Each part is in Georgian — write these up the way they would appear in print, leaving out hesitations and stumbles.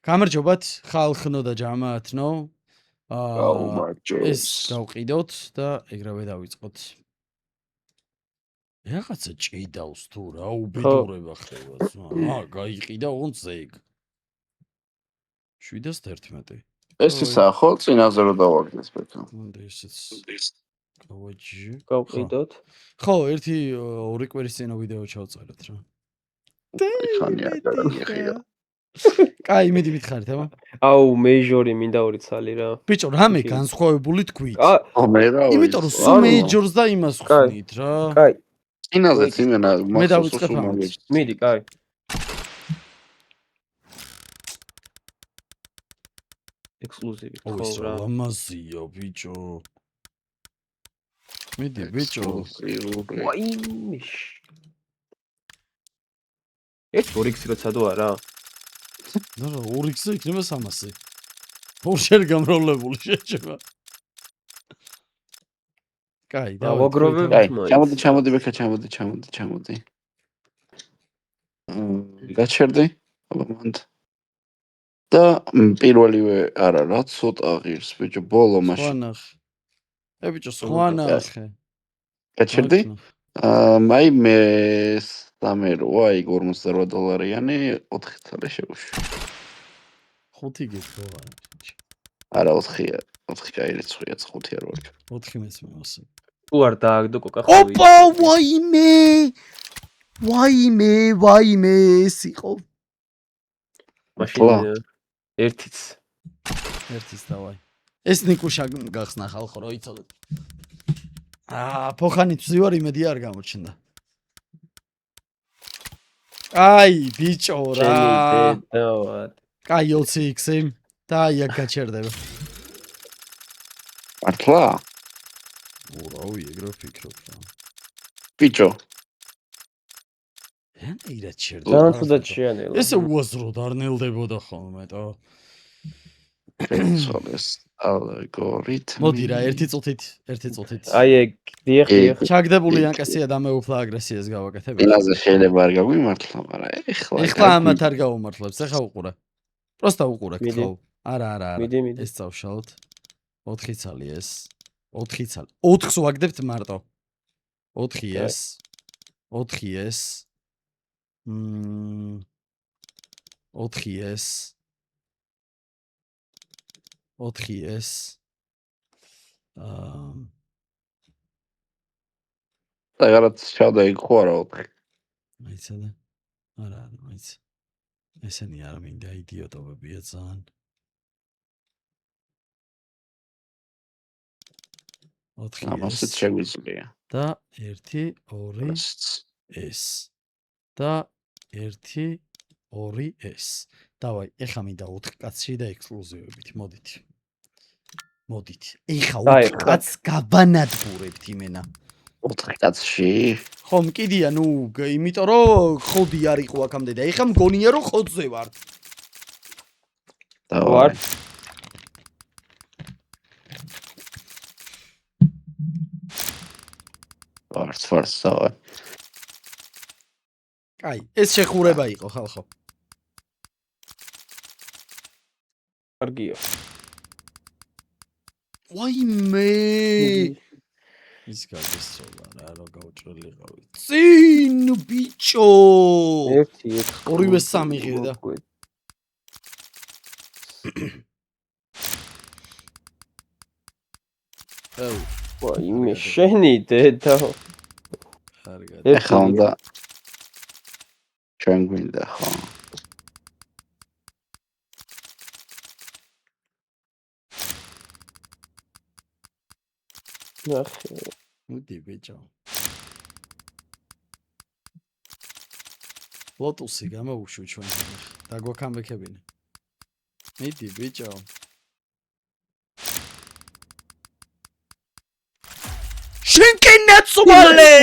გამარჯობათ, ხალხნო და ჯამათნო. ეს გამარჯობს. გავყიდოთ და ეგრევე დავიწყოთ. რაღაცა ჭიდავს თუ რა უბედურება ხდება. გაიყიდა ონზე ეგ. 711. ეს ისა ხო წინაზე რო დავაგდეს ბეთო. უნდა ისიც გავაჯი. გავყიდოთ. ხო, ერთი ორი კვირის წინ ვიდეო ჩავწერეთ რა. ხანი არ გამიხია. კაი, მიდი მითხარით, აბა. აუ, მეიჟორი მინდა ორი ცალი რა. ბიჭო, რამე განსხვავებული თქვით. მე რა ვიცი. იმიტომ რომ სულ მეიჯორს და იმას ხსნით რა. კაი. წინაზეც იმენა მე დავიწყებ ამით. მიდი, კაი. ექსკლუზივი ხო რა. ლამაზია ბიჭო. მიდი ბიჭო. ვაიმიშ. ეს 2x როცა დო არა? და რა 2x იქნება 300. ორშერ გამრავლებული შეჭება. კაი, დავაგროვებ მაინც. ჩამოდი ბექა, ჩამოდი. გაჩერდი? აბა მანდ. და პირველივე არა რა, ცოტა ღირს ბიჭო, ბოლო მაშინ. ხوانახ. ბიჭო, ხوانახე. გაჩერდი? მაი მე სამეროა, აი $48-იანი 4 წელი შევუშვა. 5 გიქროა. არა 4-ია, 4 კაი რიცხვია, 5 არ ვარ. 4 მესმევას. თუ არ დააგდო კოკა-კოლა. ოპა, ვაიმე, ეს იყო. მაშინ ერთიც დავაი. ეს ნიკუშა გახსნა ხალხო რა იცოდეთ. ფოხანით ვზივარ იმედი არ გამოჩნდა. აი, ბიჭო რა. კაი 20x-ი და აი აქ გაჩერდება. მართლა? რავი, ეგრე ვფიქრობ რა. ბიჭო. რა ჩერდა. განსხვავდა შეანელა. ესე უაზროდ არ ნელდებოდა ხოლმე და. ეს ალგორითმი. მოდი რა, ერთი წუთით. აი ეგ, დიახ. ჩაგდებული ანკასია და მე უფლა აგრესიას გავაკეთებ. ინაზე შეიძლება არ გაგვიმართლა, მაგრამ ეხლა ამათ არ გავუმართლებს, ეხლა უყურე. პროსტა უყურე, ხო? არა. ეს წავშალოთ. 4 ცალი ეს. 4 ცალი. 4-ს ვაგდებთ მარტო. 4 ეს. 4 ეს. 4 ეს. 4 ეს. რაღაც ჩავდა იქ ხო არა 4. მაიცა და არა, მაიცა. ესენი არ მინდა იდიოტობებია ძალიან. 4 ამასაც შეგვიძლია. და 1 2 ეს. და 1 2 ეს. დავაი, ეხლა მინდა 4 კაცში და ექსკლუზივებით, მოდით. ეხლა 4 კაცს გაბანადგურებთ იმენა. 4 კაცში? ხო, მკიდია, ნუ, იმიტომ რომ ხოდი არ იყო აქამდე და ეხლა მგონია რომ ხოდზე ვარ. ვარ. ვარს დავარ. კაი, ეს შეხურება იყო ხალხო. კარგია. ვაიმე! ის გაგესწრება რა, რომ გავჭრილიყავი. წინ ბიჭო! 1 ორივე 3 ღირდა. აუ, ვაიმე, შენი დედა. კარგად. ეხლა უნდა ჩვენ გვინდა ხო? ნახე. მოდი ბიჭო. ლოტუსი გამოვუშვი ჩვენ. დაგვაქამბექებინე. მიდი ბიჭო. შენკენაცვალე!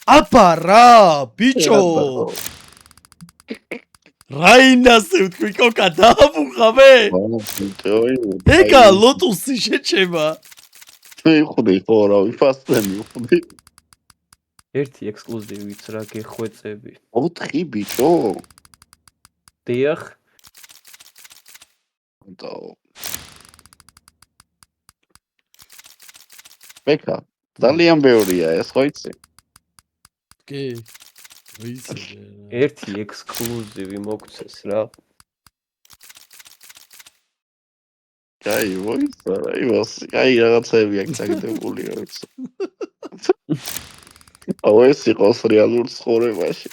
აბარა, ბიჭო. რაინასე ვთქვი კოკა დააბუხავე? ეგა ლოტუსი შეჩება. მიხდი ხო რა, ვიფასტენი ვიხდი. ერთი ექსკლუზივიც რა გეხვეწები. 4 ბიჭო. დიახ. ბექა, ძალიან ბევრია ეს, ხო იცი? კი. ვიცი. ერთი ექსკლუზივი მოგცეს რა. კაი, მოიცა რა, იმას, კაი რაღაცები აქ წაგდებულია, ვიცი. აუ ეს იყოს რეალურ ცხოვრებაში.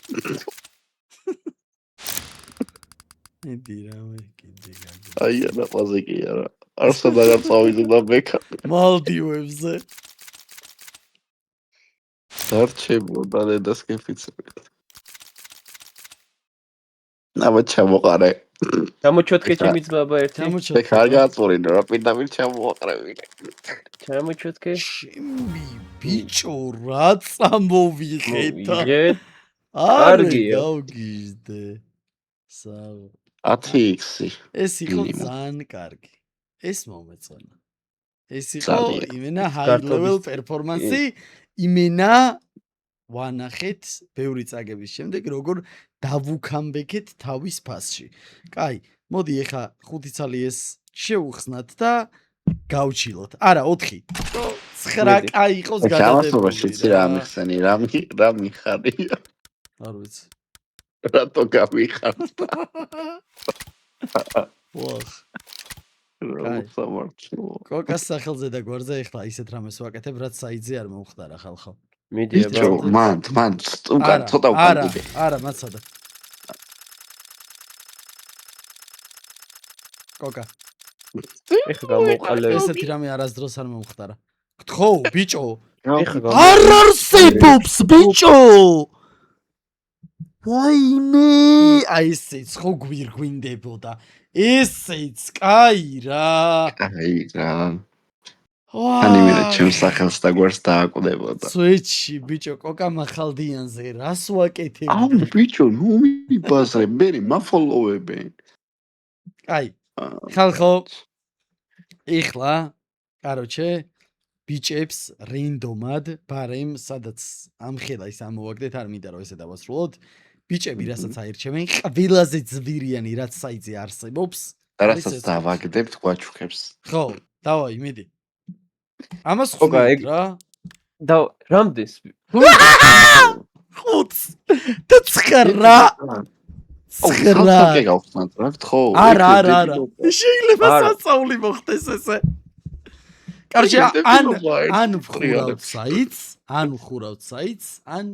მიდი რა მე კიდე გაგი. აი არა, ყაზე კი არა. არსად აღარ წავიდოდა ბექა. მალდივებზე. დარჩებოდა დედას კეფიცები. აბა ჩამოყარე. ჩამოჩოთქე ჩემი ძმაბა ერთი. ჩამოჩოთქე. ბექა არ გააწურინო რა, პირდაპირ ჩამოყრები. ჩამოჩოთქე. ჩემი ბიჭო რა წამოვიღეთა. ვიღეთ. არ კარგია. გავგიჟდე. საო. 10x. ეს იყო მინიმუმ. ძალიან კარგი. ეს მომეწონა. ეს იყო ძალიან. იმენა high გართობის- level performance-ი, იმენა ვანახეთ ბევრი წაგების შემდეგ როგორ დავუქამბექეთ თავის ფასში. კაი, მოდი ეხა 5 ცალი ეს შევუხსნათ და გავჩილოთ. არა, 4. 9 მიდი. კაი იყოს გამასობაში ცი რა მიხსენი, რა მიხარია. არ ვიცი. რატო გამიხარ? ვახ. რა სამართლო. კოკას სახელზე და გვარზე ეხლა ისეთ რამეს ვაკეთებ, რაც საიძე არ მომხდარა ხალხო. მიდი ბიჭო, აბა. მან უკან ცოტა უკან არა, კიდე. არა, მაცადა. კოკა, ეხა გამოყალე. ესეთი რამე არასდროს არ მომხდარა. გთხოვ, ბიჭო, ეხა არ არსებობს, ბიჭო! ვაიმე, აი ესეც ხო გვირგვინდებოდა. ესეც, კაი რა. აი რა. ანიმე ჩემს სახელს და გვერდს დააკვდებოდა. სვეჩი, ბიჭო, კოკა მახალდიანზე რას ვაკეთებ? აუ ბიჭო, ნუ მიბაზრე, მე მაფოლოვებენ. აი, ხალხო, ეხლა, კაროჩე, ბიჭებს რენდომად, ბარემ, სადაც ამხელა ის ამოვაგდეთ, არ მინდა რომ ესე დავასრულოთ. ბიჭები, რასაც აირჩევენ, ყველაზე ძვირიანი, რაც საიტზე არსებობს. და რასაც დავაგდებთ, გვაჩუქებს. ხო, დავაი, მიდი. ამას კოკა, ხუთ ეგ რა. და რამდენს? 5 და 9. აუ, ხალხი გავხსნათ რა, გთხოვ. არა. შეიძლება სასწაული მოხდეს ესე. კაროჩე, ან ვხურავთ საიტს, ან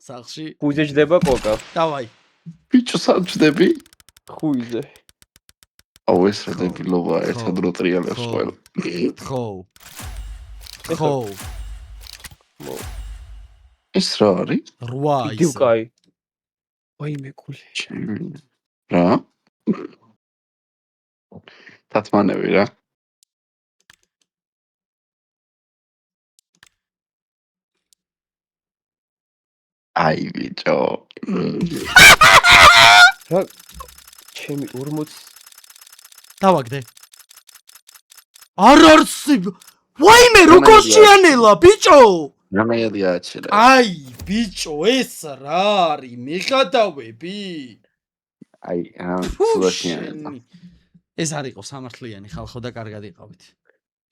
სახში. ხუიზე ჯდება კოკა. დავაი. ბიჭო, საჭდები? ხუიზე. აუ, ეს რა დებილობაა, ერთად რო ტრიალებს ყველა. ხო. ეს რა არის? 8 იდივ ისე. კაი. ვაიმე კული. რა? თათმანები რა. აი ბიჭო. რა? ჩემი 40 დავაგდე. არ არსებ. ვაიმე, როგორ შეანელა, ბიჭო? რამეები აჩერა. აი, ბიჭო, ეს რა არის? მიხადავები? აი, სულაშიანი. ეს არ იყო სამართლიანი ხალხო და კარგად იყავით.